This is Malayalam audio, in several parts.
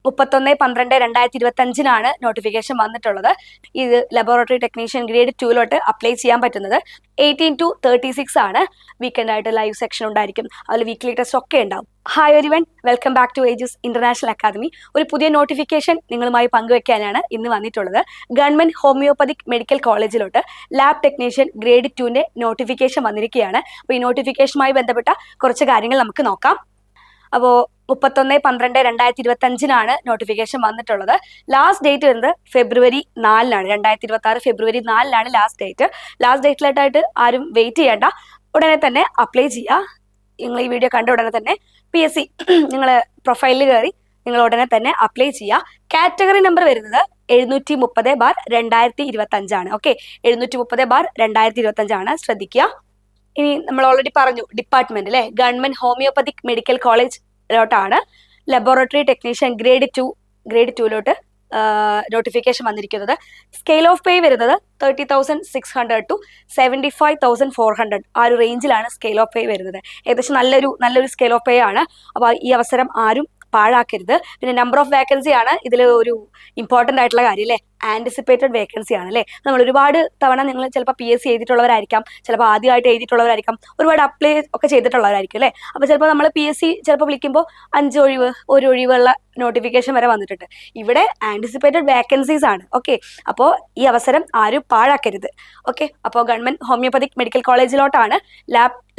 31/12/2025 നോട്ടിഫിക്കേഷൻ വന്നിട്ടുള്ളത്. ഇത് ലബോറട്ടറി ടെക്നീഷ്യൻ ഗ്രേഡ് 2 അപ്ലൈ ചെയ്യാൻ പറ്റുന്നത് 18 to 36 ആണ്. വീക്കെൻഡ് ആയിട്ട് ലൈവ് സെക്ഷൻ ഉണ്ടായിരിക്കും, അതിൽ വീക്ക്ലി ടെസ്റ്റ് ഒക്കെ ഉണ്ടാവും. Hi everyone, welcome back to Ages international academy. ഒരു പുതിയ നോട്ടിഫിക്കേഷൻ നിങ്ങളുമായി പങ്കുവെക്കാനാണ് ഇന്ന് വന്നിട്ടുള്ളത്. ഗവൺമെന്റ് ഹോമിയോപ്പതിക് മെഡിക്കൽ കോളേജിലോട്ട് ലാബ് ടെക്നീഷ്യൻ ഗ്രേഡ് 2 നോട്ടിഫിക്കേഷൻ വന്നിരിക്കുകയാണ്. അപ്പോൾ ഈ നോട്ടിഫിക്കേഷനുമായി ബന്ധപ്പെട്ട കുറച്ച് കാര്യങ്ങൾ നമുക്ക് നോക്കാം. അപ്പോൾ 31/12/2025 നോട്ടിഫിക്കേഷൻ വന്നിട്ടുള്ളത്. ലാസ്റ്റ് ഡേറ്റ് വരുന്നത് February 4 2026 February 4 last date. Last ഡേറ്റിലായിട്ടായിട്ട് ആരും വെയിറ്റ് ചെയ്യേണ്ട, ഉടനെ തന്നെ അപ്ലൈ ചെയ്യുക. നിങ്ങൾ ഈ വീഡിയോ കണ്ട ഉടനെ തന്നെ PSC നിങ്ങൾ പ്രൊഫൈലിൽ കയറി നിങ്ങൾ ഉടനെ തന്നെ അപ്ലൈ ചെയ്യുക. കാറ്റഗറി നമ്പർ വരുന്നത് 730/2025 ഓക്കെ, 730/2025 ശ്രദ്ധിക്കുക. ഇനി നമ്മൾ ഓൾറെഡി പറഞ്ഞു ഡിപ്പാർട്ട്മെന്റ് അല്ലെ, ഗവൺമെന്റ് ഹോമിയോപ്പതിക് മെഡിക്കൽ കോളേജിലോട്ടാണ് ലബോറട്ടറി ടെക്നീഷ്യൻ ഗ്രേഡ് 2 നോട്ടിഫിക്കേഷൻ വന്നിരിക്കുന്നത്. സ്കെയിൽ ഓഫ് പേ വരുന്നത് 30,600 to 75,400 ആ ഒരു റേഞ്ചിലാണ് സ്കെയിൽ ഓഫ് പേ വരുന്നത്. ഏകദേശം നല്ലൊരു സ്കെയിൽ ഓഫ് പേ ആണ്. അപ്പോൾ ഈ അവസരം ആരും പാഴാക്കരുത്. പിന്നെ നമ്പർ ഓഫ് വേക്കൻസി ആണ് ഇതിൽ ഒരു ഇമ്പോർട്ടൻ്റ് ആയിട്ടുള്ള കാര്യം അല്ലേ, ആൻറ്റിസിപ്പേറ്റഡ് വേക്കൻസി ആണ് അല്ലേ. നമ്മൾ ഒരുപാട് തവണ നിങ്ങൾ ചിലപ്പോൾ PSC എഴുതിയിട്ടുള്ളവരായിരിക്കാം, ചിലപ്പോൾ ആദ്യമായിട്ട് എഴുതിയിട്ടുള്ളവരായിരിക്കാം, ഒരുപാട് അപ്ലൈ ഒക്കെ ചെയ്തിട്ടുള്ളവരായിരിക്കും അല്ലേ. അപ്പോൾ ചിലപ്പോൾ നമ്മൾ PSC ചിലപ്പോൾ വിളിക്കുമ്പോൾ 5 ഒഴിവ് 1 ഒഴിവുള്ള നോട്ടിഫിക്കേഷൻ വരെ വന്നിട്ടുണ്ട്. ഇവിടെ ആൻറ്റിസിപ്പേറ്റഡ് വേക്കൻസീസ് ആണ്. ഓക്കെ, അപ്പോൾ ഈ അവസരം ആരും പാഴാക്കരുത്. ഓക്കെ, അപ്പോൾ ഗവൺമെന്റ് ഹോമിയോപ്പതിക് മെഡിക്കൽ കോളേജിലോട്ടാണ്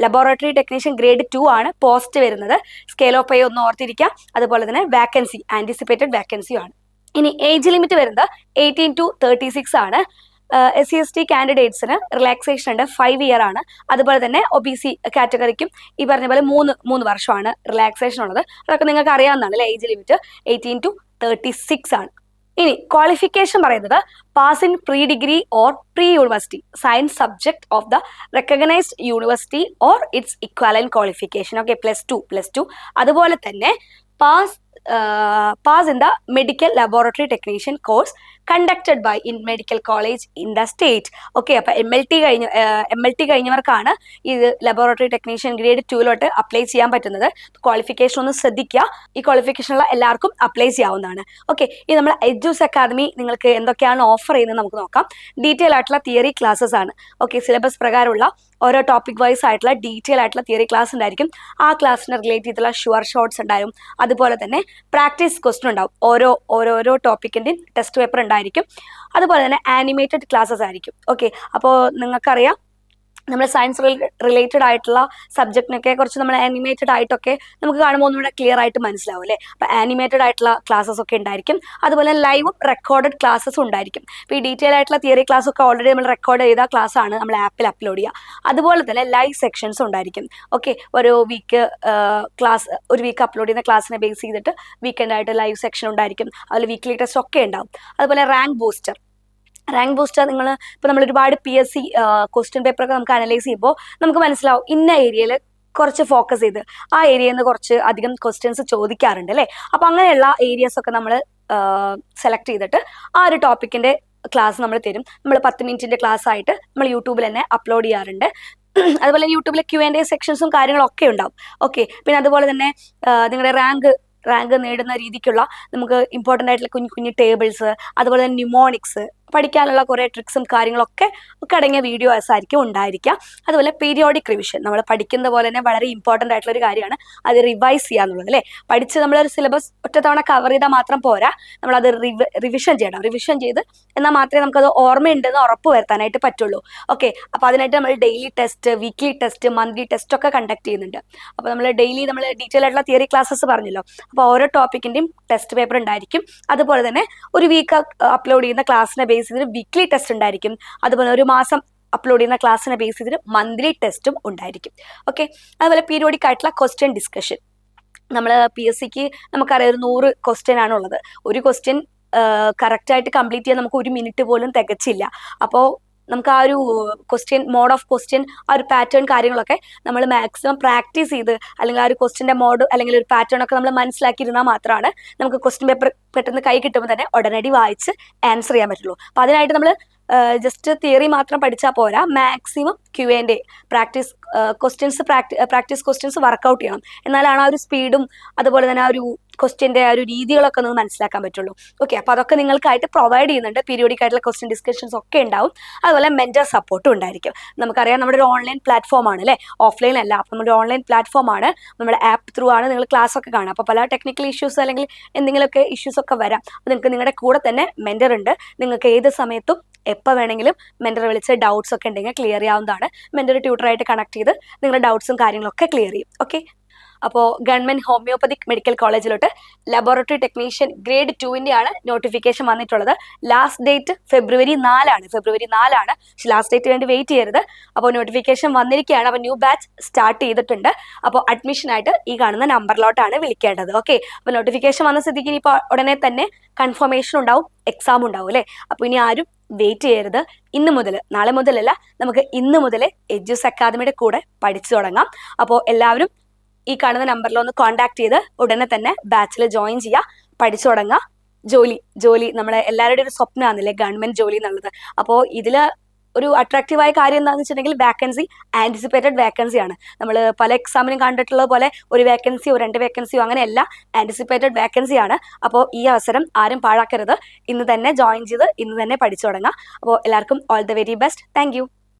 ലബോറട്ടറി ടെക്നീഷ്യൻ ഗ്രേഡ് 2 ആണ് പോസ്റ്റ് വരുന്നത്. സ്കെയിൽ ഓഫ് പേ ഒന്ന് ഓർത്തിരിക്കുക. അതുപോലെ തന്നെ വേക്കൻസി ആൻറ്റിസിപ്പേറ്റഡ് വേക്കൻസിയും ആണ്. ഇനി ഏജ് ലിമിറ്റ് വരുന്നത് 18 to 36 ആണ്. SC/ST കാൻഡിഡേറ്റ്സിന് റിലാക്സേഷൻ ഉണ്ട്, 5 ഇയർ ആണ്. അതുപോലെ തന്നെ OBC കാറ്റഗറിക്കും ഈ പറഞ്ഞ പോലെ 3 വർഷമാണ് റിലാക്സേഷൻ ഉള്ളത്. അതൊക്കെ നിങ്ങൾക്ക് അറിയാവുന്നതാണ് അല്ലേ. ഏജ് ലിമിറ്റ് 18 to 36 ആണ്. ഇനി ക്വാളിഫിക്കേഷൻ പറയുന്നത് pass in pre degree or pre university science subject of the recognised university or it's equivalent qualification. Okay, +2. അതുപോലെ തന്നെ pass in the medical laboratory technician course conducted by in medical college in the state. Okay, അപ്പോൾ MLT കഴിഞ്ഞവർക്കാണ് ഇത് ലബോറട്ടറി ടെക്നീഷ്യൻ ഗ്രേഡ് 2 അപ്ലൈ ചെയ്യാൻ പറ്റുന്നത്. ക്വാളിഫിക്കേഷൻ ഒന്ന് ശ്രദ്ധിക്കുക. ഈ ക്വാളിഫിക്കേഷനുള്ള എല്ലാവർക്കും അപ്ലൈ ചെയ്യാവുന്നതാണ്. ഓക്കെ, ഈ നമ്മൾ എഡ്യൂസ് അക്കാദമി നിങ്ങൾക്ക് എന്തൊക്കെയാണ് ഓഫർ ചെയ്യുന്നത് നമുക്ക് നോക്കാം. ഡീറ്റെയിൽ ആയിട്ടുള്ള തിയറി ക്ലാസ്സസ് ആണ്. ഓക്കെ, സിലബസ് പ്രകാരമുള്ള ഓരോ ടോപ്പിക് വൈസ് ആയിട്ടുള്ള ഡീറ്റെയിൽ ആയിട്ടുള്ള തിയറി ക്ലാസ് ഉണ്ടായിരിക്കും. ആ ക്ലാസ്സിനെ റിലേറ്റ് ചെയ്തിട്ടുള്ള ഷുവർ ഷോർട്സ് ഉണ്ടാവും. അതുപോലെ തന്നെ പ്രാക്ടീസ് ക്വസ്റ്റ്യൻ ഉണ്ടാവും. ഓരോ ടോപ്പിക്കിൻ്റെയും ടെസ്റ്റ് പേപ്പർ ഉണ്ടായിരിക്കും. അതുപോലെ തന്നെ ആനിമേറ്റഡ് ക്ലാസ്സസ് ആയിരിക്കും. ഓക്കെ, അപ്പോൾ നിങ്ങൾക്കറിയാം നമ്മൾ സയൻസ് റിലേറ്റഡ് ആയിട്ടുള്ള സബ്ജക്റ്റിനൊക്കെ കുറച്ച് നമ്മൾ ആനിമേറ്റഡ് ആയിട്ടൊക്കെ നമുക്ക് കാണുമ്പോൾ ഒന്നുകൂടെ ക്ലിയർ ആയിട്ട് മനസ്സിലാവും അല്ലേ. അപ്പോൾ ആനിമേറ്റഡ് ആയിട്ടുള്ള ക്ലാസ്സസ് ഒക്കെ ഉണ്ടായിരിക്കും. അതുപോലെ ലൈവും റെക്കോർഡഡ് ക്ലാസ്സസും ഉണ്ടായിരിക്കും. അപ്പോൾ ഈ ഡീറ്റെയിൽ ആയിട്ടുള്ള തിയറി ക്ലാസ് ഒക്കെ ഓൾറെഡി നമ്മൾ റെക്കോർഡ് ചെയ്ത ക്ലാസ് ആണ് നമ്മൾ ആപ്പിൽ അപ്ലോഡ് ചെയ്യുക. അതുപോലെ തന്നെ ലൈവ് സെക്ഷൻസും ഉണ്ടായിരിക്കും. ഓക്കെ, ഒരു വീക്ക് അപ്ലോഡ് ചെയ്യുന്ന ക്ലാസ്സിനെ ബേസ് ചെയ്തിട്ട് വീക്കെൻഡ് ആയിട്ട് ലൈവ് സെക്ഷൻ ഉണ്ടായിരിക്കും. അതിൽ വീക്ക്ലി ടെസ്റ്റ് ഒക്കെ ഉണ്ടാവും. അതുപോലെ റാങ്ക് ബൂസ്റ്റർ നിങ്ങൾ ഇപ്പോൾ നമ്മൾ ഒരുപാട് PSC ക്വസ്റ്റ്യൻ പേപ്പറൊക്കെ നമുക്ക് അനലൈസ് ചെയ്യുമ്പോൾ നമുക്ക് മനസ്സിലാവും ഇന്ന ഏരിയയിൽ കുറച്ച് ഫോക്കസ് ചെയ്ത് ആ ഏരിയയിൽ നിന്ന് കുറച്ച് അധികം ക്വസ്റ്റ്യൻസ് ചോദിക്കാറുണ്ട് അല്ലേ. അപ്പോൾ അങ്ങനെയുള്ള ഏരിയാസ് ഒക്കെ നമ്മൾ സെലക്ട് ചെയ്തിട്ട് ആ ഒരു ടോപ്പിക്കിൻ്റെ ക്ലാസ് നമ്മൾ തരും. നമ്മൾ 10 മിനിറ്റിൻ്റെ ക്ലാസ് ആയിട്ട് നമ്മൾ യൂട്യൂബിൽ തന്നെ അപ്ലോഡ് ചെയ്യാറുണ്ട്. അതുപോലെ യൂട്യൂബിൽ Q&A സെക്ഷൻസും കാര്യങ്ങളൊക്കെ ഉണ്ടാവും. ഓക്കെ, പിന്നെ അതുപോലെ തന്നെ നിങ്ങളുടെ റാങ്ക് നേടുന്ന രീതിക്കുള്ള നമുക്ക് ഇമ്പോർട്ടൻ്റ് ആയിട്ടുള്ള കുഞ്ഞു ടേബിൾസ്, അതുപോലെ തന്നെ ന്യൂമോണിക്സ് പഠിക്കാനുള്ള കുറേ ട്രിക്സും കാര്യങ്ങളൊക്കെ അടങ്ങിയ വീഡിയോസ് ആയിരിക്കും ഉണ്ടായിരിക്കുക. അതുപോലെ പീരിയോഡിക് റിവിഷൻ നമ്മൾ പഠിക്കുന്ന പോലെ തന്നെ വളരെ ഇമ്പോർട്ടൻ്റ് ആയിട്ടുള്ള ഒരു കാര്യമാണ് അത് റിവൈസ് ചെയ്യുക എന്നുള്ളത് അല്ലേ. പഠിച്ച് നമ്മളൊരു സിലബസ് ഒറ്റത്തവണ കവർ ചെയ്താൽ മാത്രം പോരാ, നമ്മളത് റിവിഷൻ ചെയ്യണം. റിവിഷൻ ചെയ്ത് എന്നാൽ മാത്രമേ നമുക്കത് ഓർമ്മയുണ്ടെന്ന് ഉറപ്പ് വരുത്താനായിട്ട് പറ്റുള്ളൂ. ഓക്കെ, അപ്പോൾ അതിനായിട്ട് നമ്മൾ daily test, weekly test, monthly test ഒക്കെ കണ്ടക്ട് ചെയ്യുന്നുണ്ട്. അപ്പോൾ നമ്മൾ ഡെയിലി ഡീറ്റെയിൽ ആയിട്ടുള്ള തിയറി ക്ലാസ്സസ് പറഞ്ഞല്ലോ. അപ്പോൾ ഓരോ ടോപ്പിക്കിൻ്റെയും ടെസ്റ്റ് പേപ്പർ ഉണ്ടായിരിക്കും. അതുപോലെ തന്നെ ഒരു വീക്ക് അപ്ലോഡ് ചെയ്യുന്ന ക്ലാസ്സിനെ ബേസ് ചെയ്തിട്ട് വീക്ക്ലി ടെസ്റ്റ് ഉണ്ടായിരിക്കും. അതുപോലെ ഒരു മാസം അപ്ലോഡ് ചെയ്യുന്ന ക്ലാസ്സിനെ ബേസ് ചെയ്തിട്ട് മന്ത്ലി ടെസ്റ്റും ഉണ്ടായിരിക്കും. ഓക്കെ, അതുപോലെ പീരിയോഡിക് ആയിട്ടുള്ള ക്വസ്റ്റ്യൻ ഡിസ്കഷൻ. നമ്മൾ PSCക്ക് നമുക്കറിയാം 100 ക്വസ്റ്റ്യൻ ആണുള്ളത്. ഒരു ക്വസ്റ്റ്യൻ കറക്റ്റായിട്ട് കംപ്ലീറ്റ് ചെയ്യാൻ നമുക്ക് 1 മിനിറ്റ് പോലും തികച്ചില്ല. അപ്പോൾ നമുക്ക് ആ ഒരു മോഡ് ഓഫ് ക്വസ്റ്റ്യൻ ആ ഒരു പാറ്റേൺ കാര്യങ്ങളൊക്കെ നമ്മൾ മാക്സിമം പ്രാക്ടീസ് ചെയ്ത് അല്ലെങ്കിൽ ആ ഒരു ക്വസ്റ്റ്യൻ്റെ മോഡ് അല്ലെങ്കിൽ ഒരു പാറ്റേൺ ഒക്കെ നമ്മൾ മനസ്സിലാക്കിയിരുന്നാൽ മാത്രമാണ് നമുക്ക് ക്വസ്റ്റ്യൻ പേപ്പർ പെട്ടെന്ന് കൈ കിട്ടുമ്പോൾ തന്നെ ഉടനടി വായിച്ച് ആൻസർ ചെയ്യാൻ പറ്റുള്ളൂ. അപ്പോൾ അതിനായിട്ട് നമ്മൾ ജസ്റ്റ് തിയറി മാത്രം പഠിച്ചാൽ പോരാ, maximum Q&A practice questions work out ചെയ്യണം. എന്നാലാണ് ആ ഒരു സ്പീഡും അതുപോലെ തന്നെ ആ ഒരു ക്വസ്റ്റ്യൻ്റെ ആ ഒരു രീതികളൊക്കെ ഒന്ന് മനസ്സിലാക്കാൻ പറ്റുള്ളൂ. ഓക്കെ, അപ്പോൾ അതൊക്കെ നിങ്ങൾക്കായിട്ട് പ്രൊവൈഡ് ചെയ്യുന്നുണ്ട്. പീരിയോഡിക് ആയിട്ടുള്ള ക്വസ്റ്റ്യൻ ഡിസ്കഷൻസ് ഒക്കെ ഉണ്ടാവും. അതുപോലെ മെൻറ്റർ സപ്പോർട്ടും ഉണ്ടായിരിക്കും. നമുക്കറിയാം നമ്മുടെ ഒരു ഓൺലൈൻ പ്ലാറ്റ്ഫോം ആണ് അല്ലേ, ഓഫ്ലൈൻ അല്ല. അപ്പോൾ നമ്മുടെ ഓൺലൈൻ പ്ലാറ്റ്ഫോം ആണ്, നമ്മുടെ ആപ്പ് ത്രൂ ആണ് നിങ്ങൾ ക്ലാസ് ഒക്കെ കാണുക. അപ്പോൾ പല ടെക്നിക്കൽ ഇഷ്യൂസ് അല്ലെങ്കിൽ എന്തെങ്കിലുമൊക്കെ ഇഷ്യൂസ് ഒക്കെ വരാം. അപ്പോൾ നിങ്ങൾക്ക് നിങ്ങളുടെ കൂടെ തന്നെ മെൻറ്റർ ഉണ്ട്. നിങ്ങൾക്ക് ഏത് സമയത്തും എപ്പോൾ വേണമെങ്കിലും മെൻറ്റർ വിളിച്ച് ഡൗട്ട്സ് ഒക്കെ ഉണ്ടെങ്കിൽ ക്ലിയർ ചെയ്യാവുന്നതാണ്. മെൻറ്റർ ട്യൂട്ടറായിട്ട് കണക്ട് ചെയ്ത് നിങ്ങളുടെ ഡൗട്ട്സും കാര്യങ്ങളൊക്കെ ക്ലിയർ ചെയ്യും. ഓക്കെ, അപ്പോൾ ഗവൺമെൻറ് ഹോമിയോപ്പതിക് മെഡിക്കൽ കോളേജിലോട്ട് ലബോറട്ടറി ടെക്നീഷ്യൻ ഗ്രേഡ് 2 ആണ് നോട്ടിഫിക്കേഷൻ വന്നിട്ടുള്ളത്. Last date February 4 February 4. പക്ഷെ ലാസ്റ്റ് ഡേറ്റ് വേണ്ടി വെയിറ്റ് ചെയ്യരുത്. അപ്പോൾ നോട്ടിഫിക്കേഷൻ വന്നിരിക്കുകയാണ്. അപ്പോൾ ന്യൂ ബാച്ച് സ്റ്റാർട്ട് ചെയ്തിട്ടുണ്ട്. അപ്പോൾ അഡ്മിഷനായിട്ട് ഈ കാണുന്ന നമ്പറിലോട്ടാണ് വിളിക്കേണ്ടത്. ഓക്കെ, അപ്പോൾ നോട്ടിഫിക്കേഷൻ വന്ന സ്ഥിതിക്ക് ഇനിയിപ്പോൾ ഉടനെ തന്നെ കൺഫർമേഷൻ ഉണ്ടാവും, എക്സാം ഉണ്ടാവും അല്ലേ. അപ്പോൾ ഇനി ആരും വെയിറ്റ് ചെയ്യരുത്. ഇന്ന് മുതൽ, നാളെ മുതലല്ല, നമുക്ക് ഇന്ന് മുതൽ എഡ്യൂസ് അക്കാദമിയുടെ കൂടെ പഠിച്ചു തുടങ്ങാം. അപ്പോൾ എല്ലാവരും ഈ കാണുന്ന നമ്പറിൽ ഒന്ന് കോൺടാക്ട് ചെയ്ത് ഉടനെ തന്നെ ബാച്ചിൽ ജോയിൻ ചെയ്യുക, പഠിച്ചു തുടങ്ങുക. ജോലി നമ്മളെ എല്ലാവരുടെയും ഒരു സ്വപ്നമാണല്ലേ ഗവൺമെന്റ് ജോലി എന്നുള്ളത്. അപ്പോൾ ഇതിൽ ഒരു അട്രാക്റ്റീവായ കാര്യം എന്താണെന്ന് വെച്ചിട്ടുണ്ടെങ്കിൽ വാക്കൻസി ആൻറ്റിസിപ്പേറ്റഡ് വാക്കൻസി ആണ്. നമ്മൾ പല എക്സാമിനും കണ്ടിട്ടുള്ളത് പോലെ ഒരു വേക്കൻസിയോ 2 വേക്കൻസിയോ അങ്ങനെയല്ല, ആൻറ്റിസിപ്പേറ്റഡ് വാക്കൻസി ആണ്. അപ്പോൾ ഈ അവസരം ആരും പാഴാക്കരുത്. ഇന്ന് തന്നെ ജോയിൻ ചെയ്ത് ഇന്ന് തന്നെ പഠിച്ചു തുടങ്ങുക. അപ്പോൾ എല്ലാവർക്കും all the very best. Thank